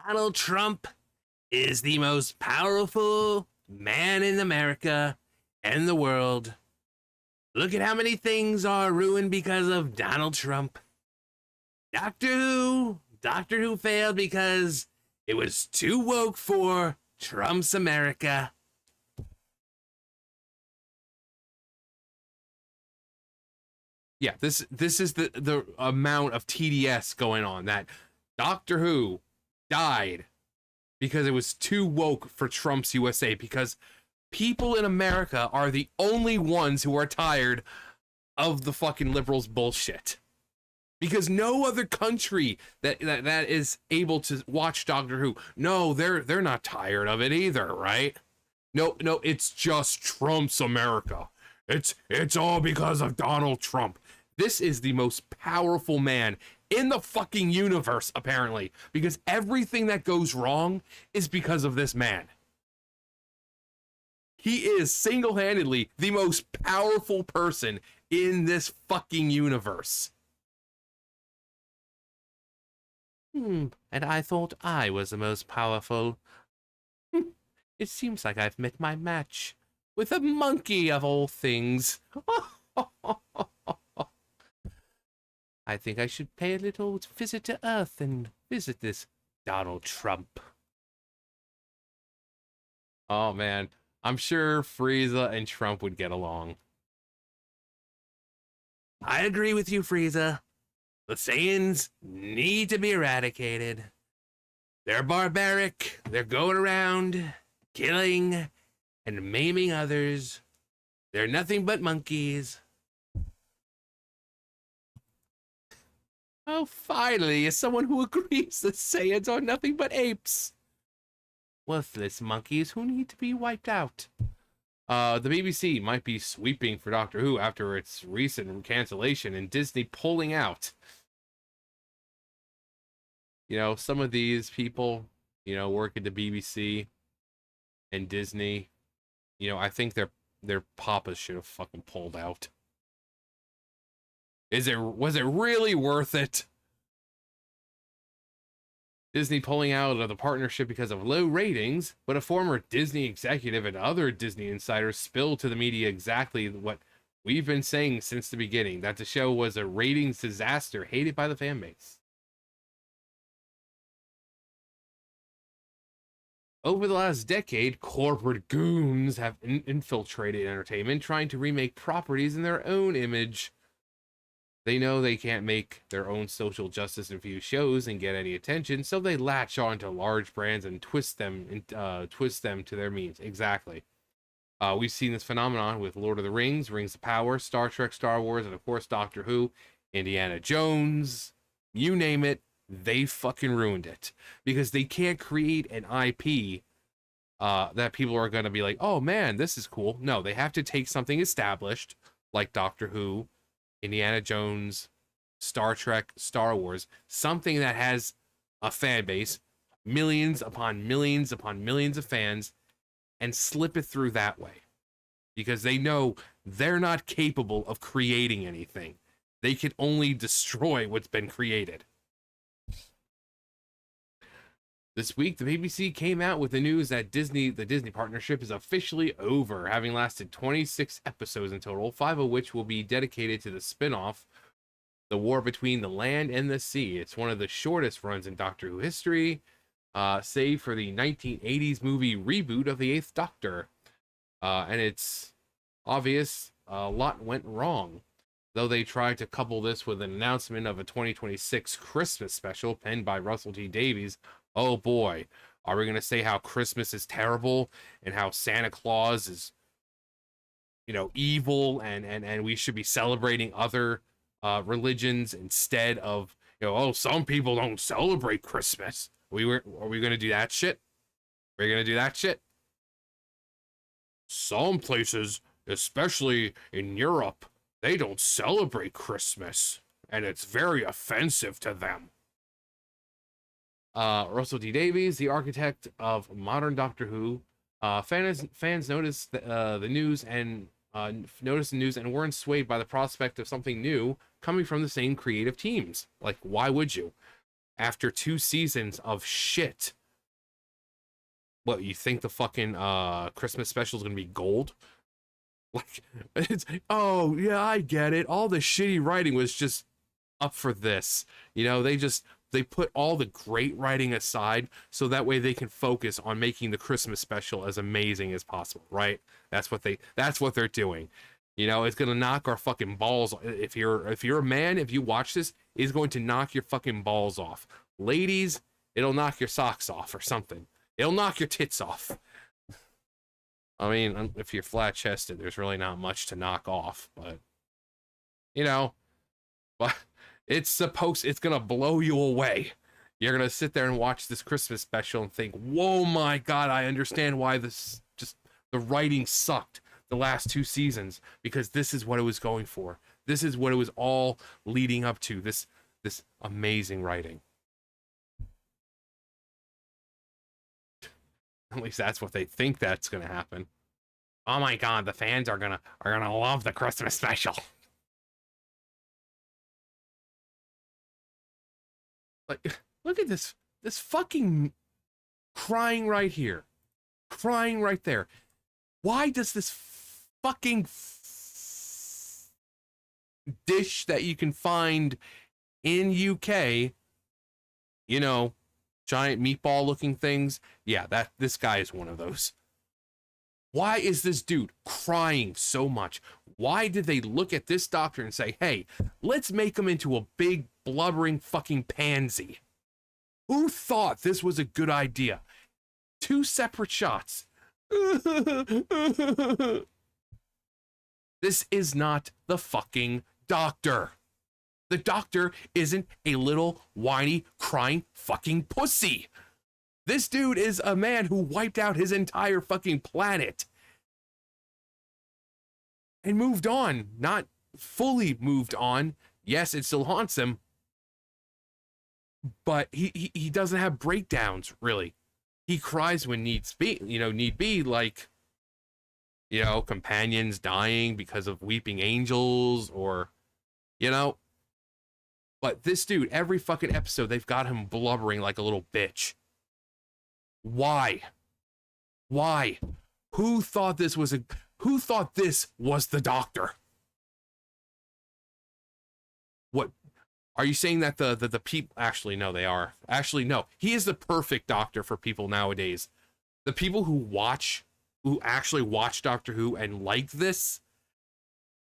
Donald Trump is the most powerful man in America and the world. Look at how many things are ruined because of Donald Trump. Doctor Who failed because it was too woke for Trump's America. Yeah, this is the amount of TDS going on, that Doctor Who died because it was too woke for Trump's USA, because people in America are the only ones who are tired of the fucking liberals bullshit. Because no other country that is able to watch Doctor Who, no, they're not tired of it either, right? No, it's just Trump's America. It's all because of Donald Trump. This is the most powerful man in the fucking universe, apparently, because everything that goes wrong is because of this man. He is single-handedly the most powerful person in this fucking universe. And I thought I was the most powerful. It seems like I've met my match with a monkey of all things. I think I should pay a little visit to Earth and visit this Donald Trump. Oh man, I'm sure Frieza and Trump would get along. I agree with you, Frieza. The Saiyans need to be eradicated. They're barbaric. They're going around killing and maiming others. They're nothing but monkeys. Oh, finally, is someone who agrees that Saiyans are nothing but apes. Worthless monkeys who need to be wiped out. The BBC might be sweeping for Doctor Who after its recent cancellation and Disney pulling out. You know, some of these people, you know, work at the BBC and Disney. You know, I think their papas should have fucking pulled out. Was it really worth it? Disney pulling out of the partnership because of low ratings, but a former Disney executive and other Disney insiders spilled to the media exactly what we've been saying since the beginning, that the show was a ratings disaster hated by the fan base. Over the last decade, corporate goons have infiltrated entertainment, trying to remake properties in their own image. They know they can't make their own social justice infused shows and get any attention, so they latch on to large brands and twist them to their means. Exactly. We've seen this phenomenon with Lord of the Rings, Rings of Power, Star Trek, Star Wars, and of course Doctor Who, Indiana Jones, you name it, they fucking ruined it. Because they can't create an IP that people are going to be like, oh man, this is cool. No, they have to take something established, like Doctor Who, Indiana Jones, Star Trek, Star Wars, something that has a fan base, millions upon millions upon millions of fans, and slip it through that way. Because they know they're not capable of creating anything. They can only destroy what's been created. This week, the BBC came out with the news that the Disney partnership is officially over, having lasted 26 episodes in total, 5 of which will be dedicated to the spin-off, The War Between the Land and the Sea. It's one of the shortest runs in Doctor Who history, save for the 1980s movie reboot of the Eighth Doctor. And it's obvious a lot went wrong, though they tried to couple this with an announcement of a 2026 Christmas special penned by Russell T Davies. Oh boy, are we going to say how Christmas is terrible and how Santa Claus is, you know, evil, and we should be celebrating other religions instead of, you know, oh, some people don't celebrate Christmas. Are we going to do that shit? We're going to do that shit? Some places, especially in Europe, they don't celebrate Christmas, and it's very offensive to them. Russell T Davies, the architect of modern Doctor Who, fans noticed the news and weren't swayed by the prospect of something new coming from the same creative teams. Like, why would you? after 2 seasons of shit. What, you think the fucking Christmas special is gonna be gold? Like, it's, oh yeah, I get it. All the shitty writing was just up for this. You know, they put all the great writing aside so that way they can focus on making the Christmas special as amazing as possible, right? That's what they're doing. You know, it's gonna knock our fucking balls. If you're a man, if you watch this, it's going to knock your fucking balls off. Ladies, it'll knock your socks off or something. It'll knock your tits off. I mean, if you're flat chested, there's really not much to knock off, but you know, but it's gonna blow you away. You're gonna sit there and watch this Christmas special and think, whoa, my God, I understand why the writing sucked the last 2 seasons, because this is what it was going for. This is what it was all leading up to, this amazing writing. At least that's what they think that's gonna happen. Oh my God, the fans are gonna love the Christmas special. Like, look at this fucking crying right here, crying right there. Why does this fucking dish that you can find in UK, you know, giant meatball looking things? Yeah, this guy is one of those. Why is this dude crying so much? Why did they look at this doctor and say, hey, let's make him into a big blubbering fucking pansy? Who thought this was a good idea? 2 separate shots. This is not the fucking doctor. The doctor isn't a little whiny, crying fucking pussy. This dude is a man who wiped out his entire fucking planet and moved on. Not fully moved on. Yes, it still haunts him, but he doesn't have breakdowns, really. He cries when need be, like, you know, companions dying because of weeping angels, or, you know. But this dude, every fucking episode, they've got him blubbering like a little bitch. Why? Why? Who thought this was the doctor? What? Are you saying that the people, actually no, they are. Actually no. He is the perfect doctor for people nowadays. The people who actually watch Doctor Who and like this,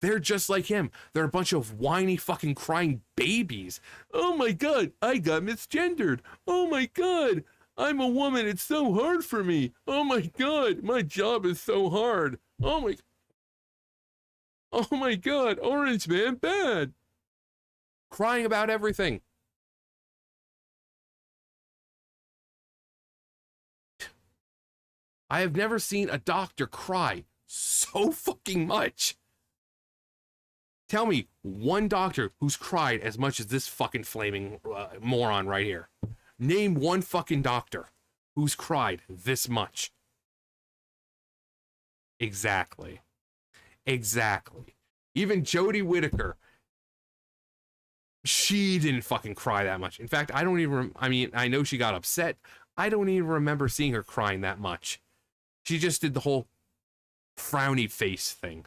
they're just like him. They're a bunch of whiny fucking crying babies. Oh my God, I got misgendered. Oh my God, I'm a woman. It's so hard for me. Oh my God, my job is so hard. Oh my God, Orange Man bad. Crying about everything. I have never seen a doctor cry so fucking much. Tell me one doctor who's cried as much as this fucking flaming moron right here. Name one fucking doctor who's cried this much. Exactly. Even Jodie Whittaker, she didn't fucking cry that much. In fact, I don't even, I mean, I know she got upset. I don't even remember seeing her crying that much. She just did the whole frowny face thing.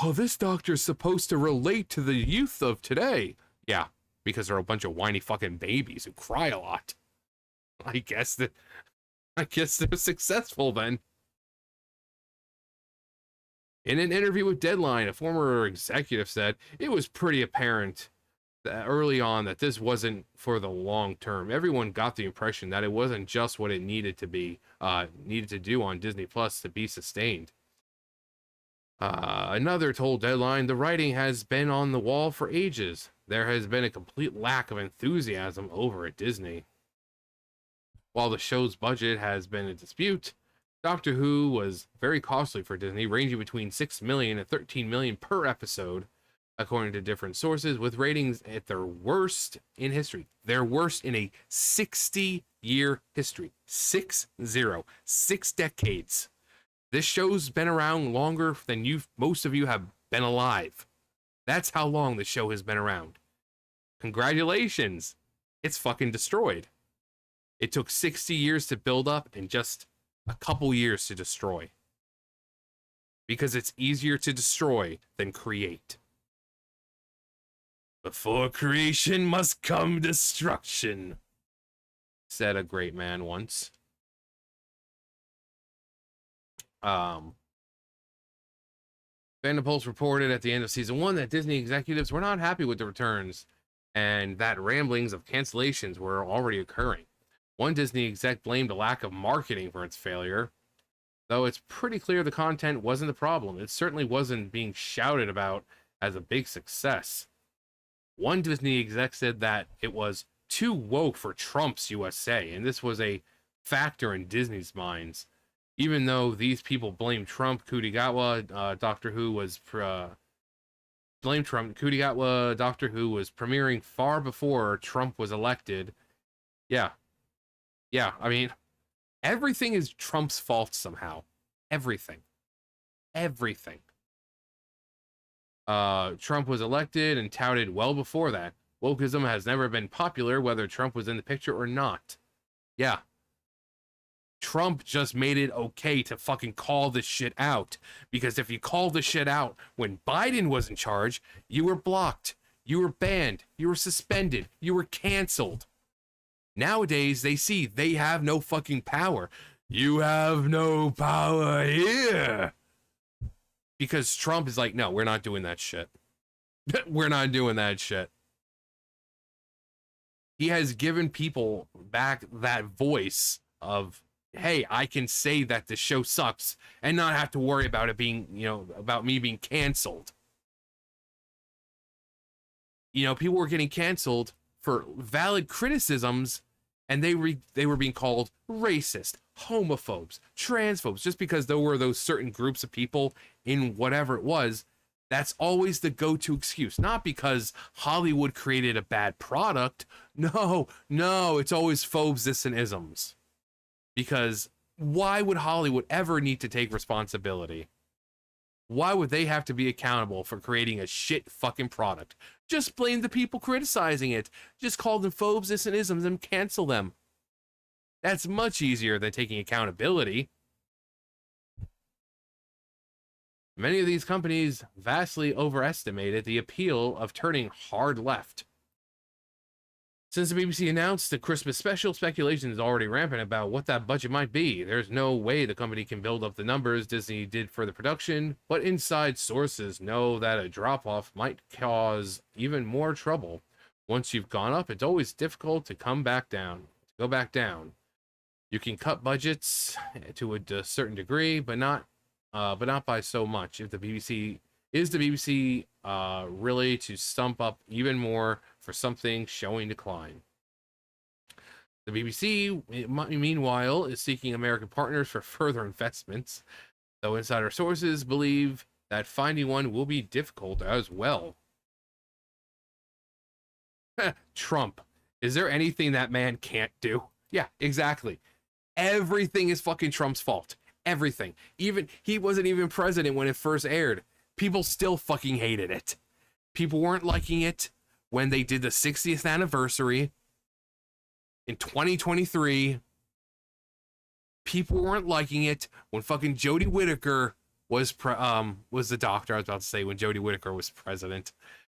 Oh, this doctor's supposed to relate to the youth of today. Yeah, because they're a bunch of whiny fucking babies who cry a lot. I guess they're successful then. In an interview with Deadline, a former executive said it was pretty apparent that early on that this wasn't for the long term. Everyone got the impression that it wasn't just what it needed to do on Disney Plus to be sustained. Another told Deadline, the writing has been on the wall for ages. There has been a complete lack of enthusiasm over at Disney. While the show's budget has been in dispute, Doctor Who was very costly for Disney, ranging between $6 million and $13 million per episode, according to different sources, with ratings at their worst in history. Their worst in a 60-year history. 6-0. 6 decades. This show's been around longer than most of you have been alive. That's how long the show has been around. Congratulations. It's fucking destroyed. It took 60 years to build up and just a couple years to destroy. Because it's easier to destroy than create. Before creation must come destruction, said a great man once. Fandom Pulse reported at the end of season 1 that Disney executives were not happy with the returns and that ramblings of cancellations were already occurring. One Disney exec blamed a lack of marketing for its failure, though it's pretty clear the content wasn't the problem. It certainly wasn't being shouted about as a big success. One Disney exec said that it was too woke for Trump's USA, and this was a factor in Disney's minds. Even though these people blame Trump, Kudigatwa, Doctor Who was premiering far before Trump was elected. Yeah, I mean, everything is Trump's fault somehow. Everything. Trump was elected and touted well before that. Wokeism has never been popular, whether Trump was in the picture or not. Yeah. Trump just made it okay to fucking call this shit out. Because if you called the shit out when Biden was in charge, you were blocked, you were banned, you were suspended, you were canceled. Nowadays, they see they have no fucking power. You have no power here. Because Trump is like, no, we're not doing that shit. We're not doing that shit. He has given people back that voice of, hey, I can say that the show sucks and not have to worry about it being, about me being canceled. People were getting canceled for valid criticisms, and they were being called racist, homophobes, transphobes, just because there were those certain groups of people in whatever it was. That's always the go-to excuse. Not because Hollywood created a bad product. No, it's always phobes, this, and isms. Because why would Hollywood ever need to take responsibility? Why would they have to be accountable for creating a shit fucking product? Just blame the people criticizing it. Just call them phobes, this, and isms and cancel them. That's much easier than taking accountability. Many of these companies vastly overestimated the appeal of turning hard left. Since the BBC announced the Christmas special, speculation is already rampant about what that budget might be. There's no way the company can build up the numbers Disney did for the production, but inside sources know that a drop-off might cause even more trouble. Once you've gone up, it's always difficult to go back down. You can cut budgets to a certain degree, but not by so much. If the BBC really to stump up even more for something showing decline. The BBC, meanwhile, is seeking American partners for further investments, though insider sources believe that finding one will be difficult as well. Trump. Is there anything that man can't do? Yeah, exactly. Everything is fucking Trump's fault. Everything. Even he wasn't even president when it first aired. People still fucking hated it. People weren't liking it when they did the 60th anniversary in 2023. People weren't liking it when fucking Jodie Whittaker was the doctor. I was about to say when Jodie Whittaker was president.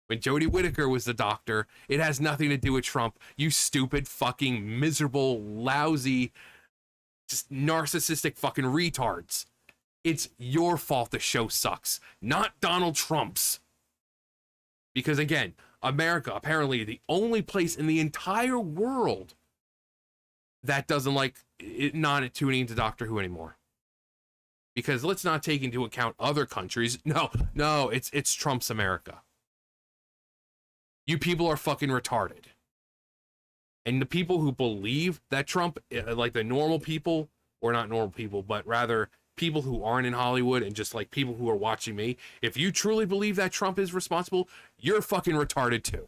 When Jodie Whittaker was the doctor, it has nothing to do with Trump. You stupid, fucking, miserable, lousy, just narcissistic fucking retards. It's your fault the show sucks, not Donald Trump's. Because again, America, apparently the only place in the entire world that doesn't like it, not tuning into Doctor Who anymore. Because let's not take into account other countries. No, it's Trump's America. You people are fucking retarded. And the people who believe that Trump, like the normal people, or not normal people, but rather people who aren't in Hollywood and just like people who are watching me, if you truly believe that Trump is responsible, you're fucking retarded too.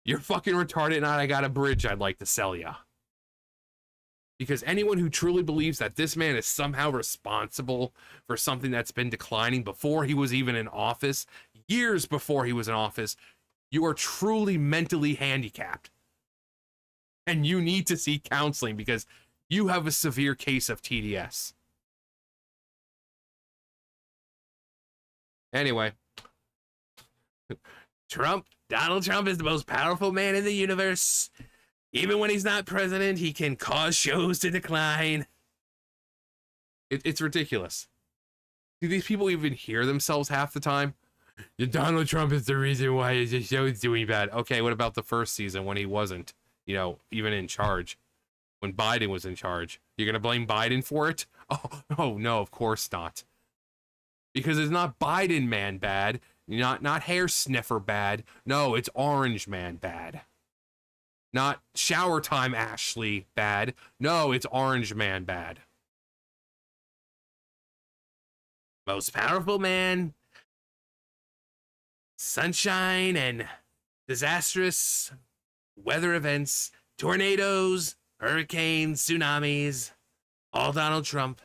You're fucking retarded, and I got a bridge I'd like to sell ya. Because anyone who truly believes that this man is somehow responsible for something that's been declining before he was even in office, years before he was in office, you are truly mentally handicapped. And you need to seek counseling because you have a severe case of TDS. Anyway, Donald Trump is the most powerful man in the universe. Even when he's not president, he can cause shows to decline. It's ridiculous. Do these people even hear themselves half the time? Donald Trump is the reason why the show is doing bad. Okay, what about the first season when he wasn't, even in charge? When Biden was in charge? You're going to blame Biden for it? Oh, no, of course not. Because it's not Biden man bad, not hair sniffer bad. No, it's orange man bad. Not shower time Ashley bad. No, it's orange man bad. Most powerful man. Sunshine and disastrous weather events, tornadoes, hurricanes, tsunamis, all Donald Trump.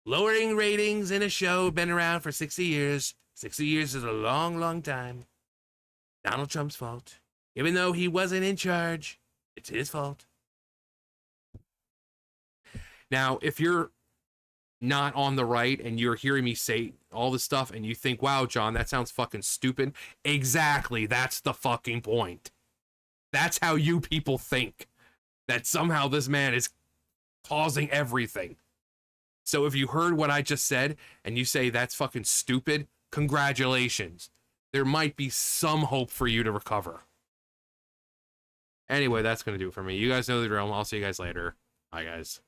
Lowering ratings in a show been around for 60 years. 60 years is a long, long time. Donald Trump's fault. Even though he wasn't in charge, it's his fault. Now, if you're not on the right and you're hearing me say all this stuff and you think, wow, John, that sounds fucking stupid. Exactly. That's the fucking point. That's how you people think. That somehow this man is causing everything. So if you heard what I just said and you say that's fucking stupid, congratulations. There might be some hope for you to recover. Anyway, that's going to do it for me. You guys know the drill. I'll see you guys later. Bye, guys.